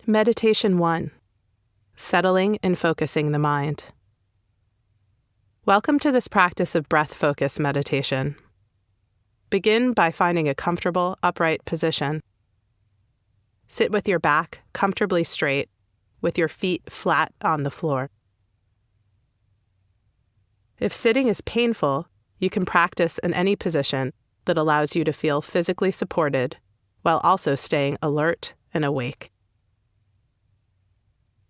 Meditation 1. Settling and focusing the mind. Welcome to this practice of breath focus meditation. Begin by finding a comfortable, upright position. Sit with your back comfortably straight, with your feet flat on the floor. If sitting is painful, you can practice in any position that allows you to feel physically supported while also staying alert and awake.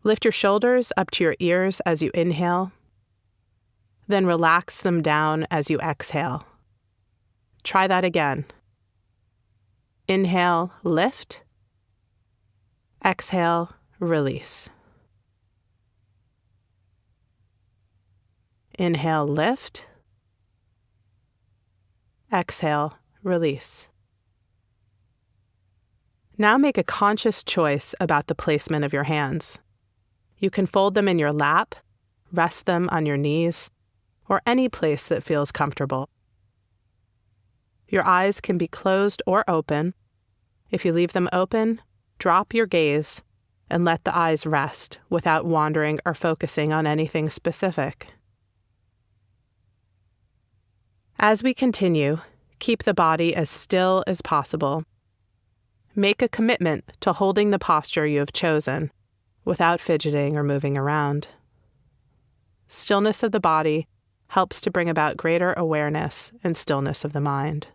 Lift your shoulders up to your ears as you inhale, then relax them down as you exhale. Try that again. Inhale, lift. Exhale, release. Inhale, lift. Exhale, release. Now make a conscious choice about the placement of your hands. You can fold them in your lap, rest them on your knees, or any place that feels comfortable. Your eyes can be closed or open. If you leave them open, drop your gaze and let the eyes rest without wandering or focusing on anything specific. As we continue, keep the body as still as possible. Make a commitment to holding the posture you have chosen, without fidgeting or moving around. Stillness of the body helps to bring about greater awareness and stillness of the mind.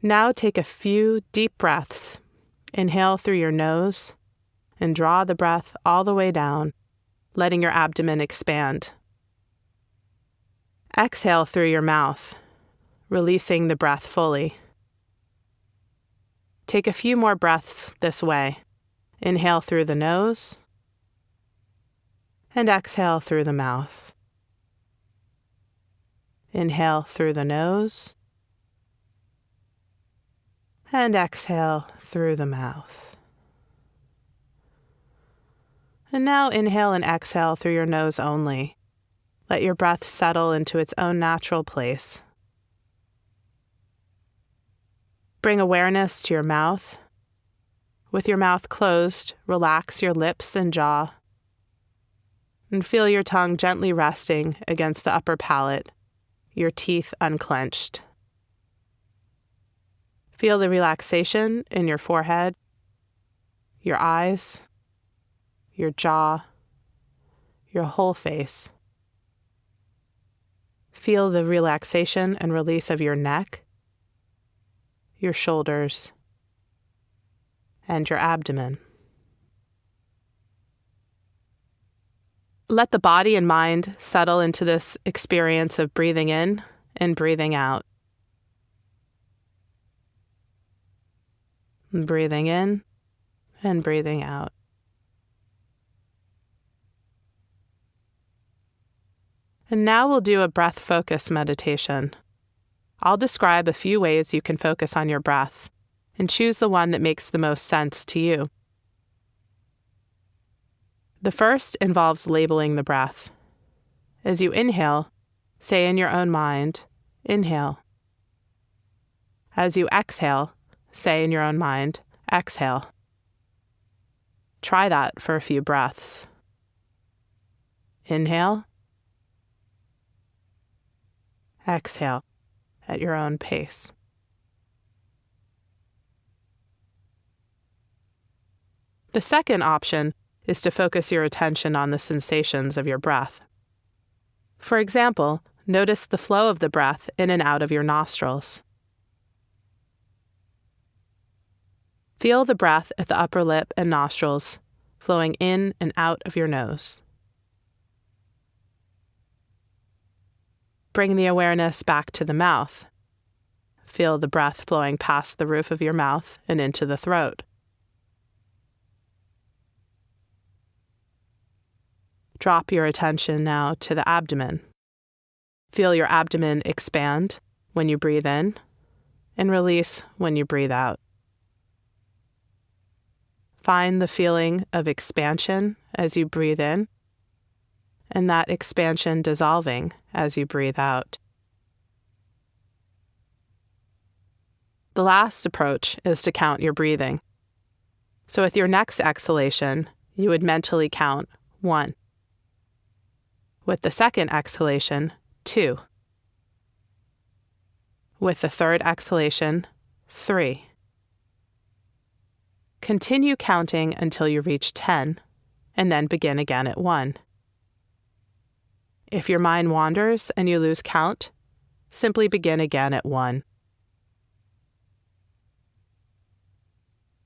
Now take a few deep breaths. Inhale through your nose and draw the breath all the way down, letting your abdomen expand. Exhale through your mouth, releasing the breath fully. Take a few more breaths this way. Inhale through the nose and exhale through the mouth. Inhale through the nose and exhale through the mouth. And now inhale and exhale through your nose only. Let your breath settle into its own natural place. Bring awareness to your mouth. With your mouth closed, relax your lips and jaw. And feel your tongue gently resting against the upper palate, your teeth unclenched. Feel the relaxation in your forehead, your eyes, your jaw, your whole face. Feel the relaxation and release of your neck, your shoulders, and your abdomen. Let the body and mind settle into this experience of breathing in and breathing out. Breathing in and breathing out. And now we'll do a breath focus meditation. I'll describe a few ways you can focus on your breath and choose the one that makes the most sense to you. The first involves labeling the breath. As you inhale, say in your own mind, inhale. As you exhale, say in your own mind, exhale. Try that for a few breaths. Inhale. Exhale at your own pace. The second option is to focus your attention on the sensations of your breath. For example, notice the flow of the breath in and out of your nostrils. Feel the breath at the upper lip and nostrils flowing in and out of your nose. Bring the awareness back to the mouth. Feel the breath flowing past the roof of your mouth and into the throat. Drop your attention now to the abdomen. Feel your abdomen expand when you breathe in and release when you breathe out. Find the feeling of expansion as you breathe in, and that expansion dissolving as you breathe out. The last approach is to count your breathing. So with your next exhalation, you would mentally count 1. With the second exhalation, 2. With the third exhalation, 3. Continue counting until you reach 10, and then begin again at 1. If your mind wanders and you lose count, simply begin again at 1.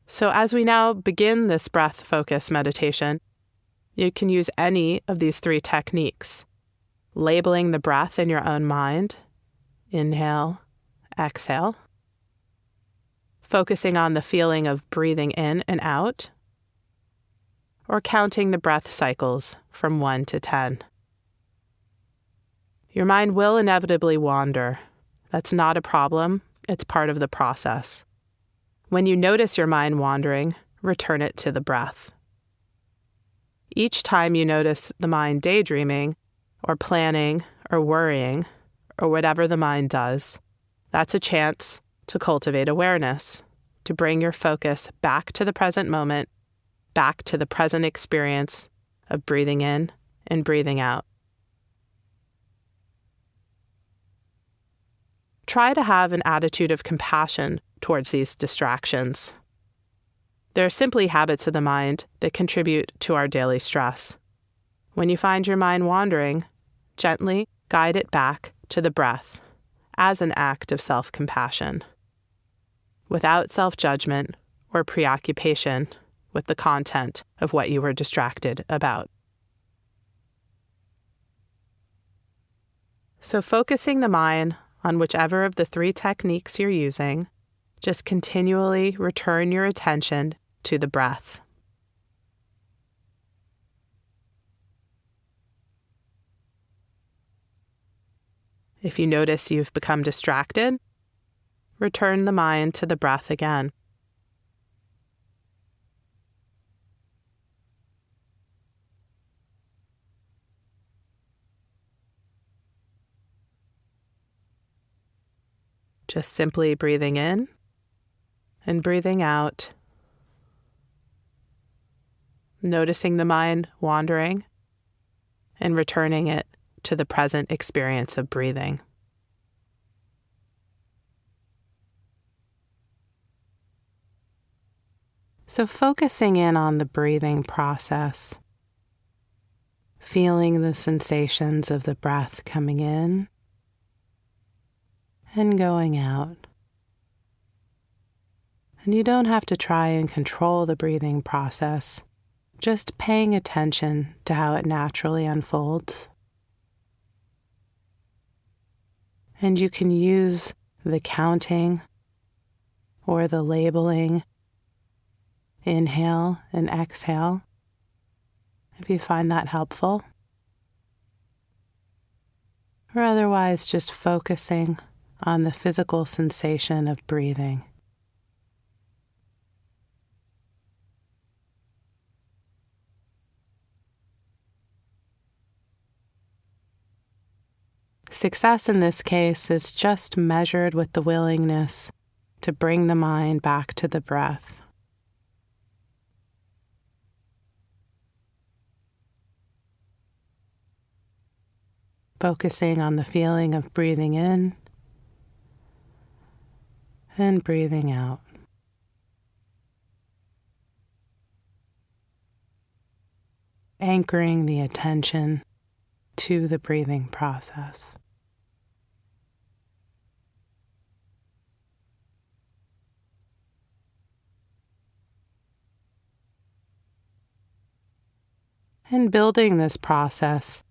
So as we now begin this breath focus meditation, you can use any of these 3 techniques, labeling the breath in your own mind, inhale, exhale, focusing on the feeling of breathing in and out, or counting the breath cycles from 1 to 10. Your mind will inevitably wander. That's not a problem. It's part of the process. When you notice your mind wandering, return it to the breath. Each time you notice the mind daydreaming, or planning, or worrying, or whatever the mind does, that's a chance to cultivate awareness, to bring your focus back to the present moment, back to the present experience of breathing in and breathing out. Try to have an attitude of compassion towards these distractions. They're simply habits of the mind that contribute to our daily stress. When you find your mind wandering, gently guide it back to the breath as an act of self-compassion, without self-judgment or preoccupation with the content of what you were distracted about. So focusing the mind on whichever of the 3 techniques you're using, just continually return your attention to the breath. If you notice you've become distracted, return the mind to the breath again. Just simply breathing in and breathing out, noticing the mind wandering and returning it to the present experience of breathing. So focusing in on the breathing process, feeling the sensations of the breath coming in and going out. And you don't have to try and control the breathing process, just paying attention to how it naturally unfolds. And you can use the counting or the labeling, inhale and exhale, if you find that helpful. Or otherwise just focusing on the physical sensation of breathing. Success in this case is just measured with the willingness to bring the mind back to the breath. Focusing on the feeling of breathing in and breathing out. Anchoring the attention to the breathing process. And building this process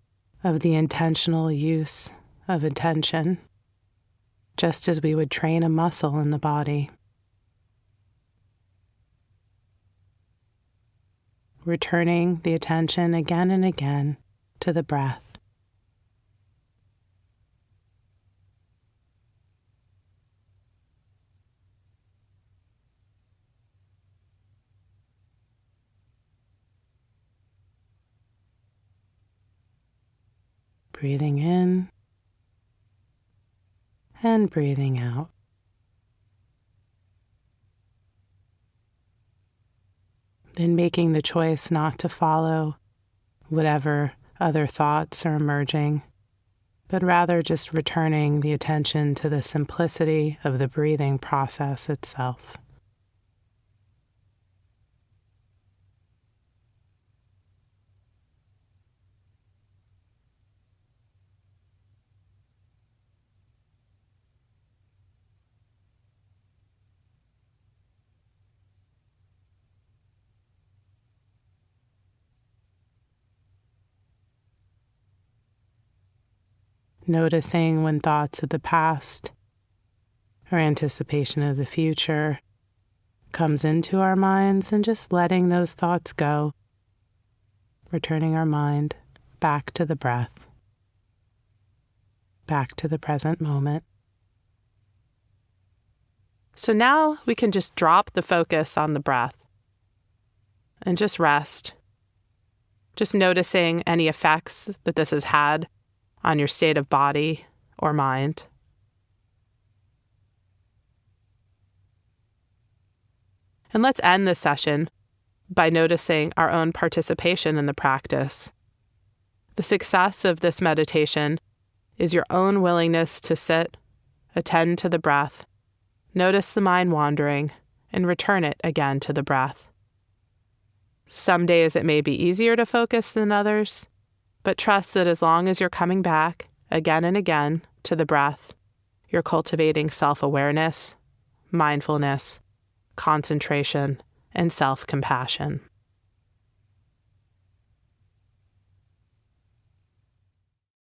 of the intentional use of attention, just as we would train a muscle in the body. Returning the attention again and again to the breath. Breathing in and breathing out. in making the choice not to follow whatever other thoughts are emerging, but rather just returning the attention to the simplicity of the breathing process itself. Noticing when thoughts of the past or anticipation of the future comes into our minds and just letting those thoughts go, returning our mind back to the breath, back to the present moment. So now we can just drop the focus on the breath and just rest, just noticing any effects that this has had on your state of body or mind. And let's end this session by noticing our own participation in the practice. The success of this meditation is your own willingness to sit, attend to the breath, notice the mind wandering, and return it again to the breath. Some days it may be easier to focus than others, but trust that as long as you're coming back again and again to the breath, you're cultivating self-awareness, mindfulness, concentration, and self-compassion.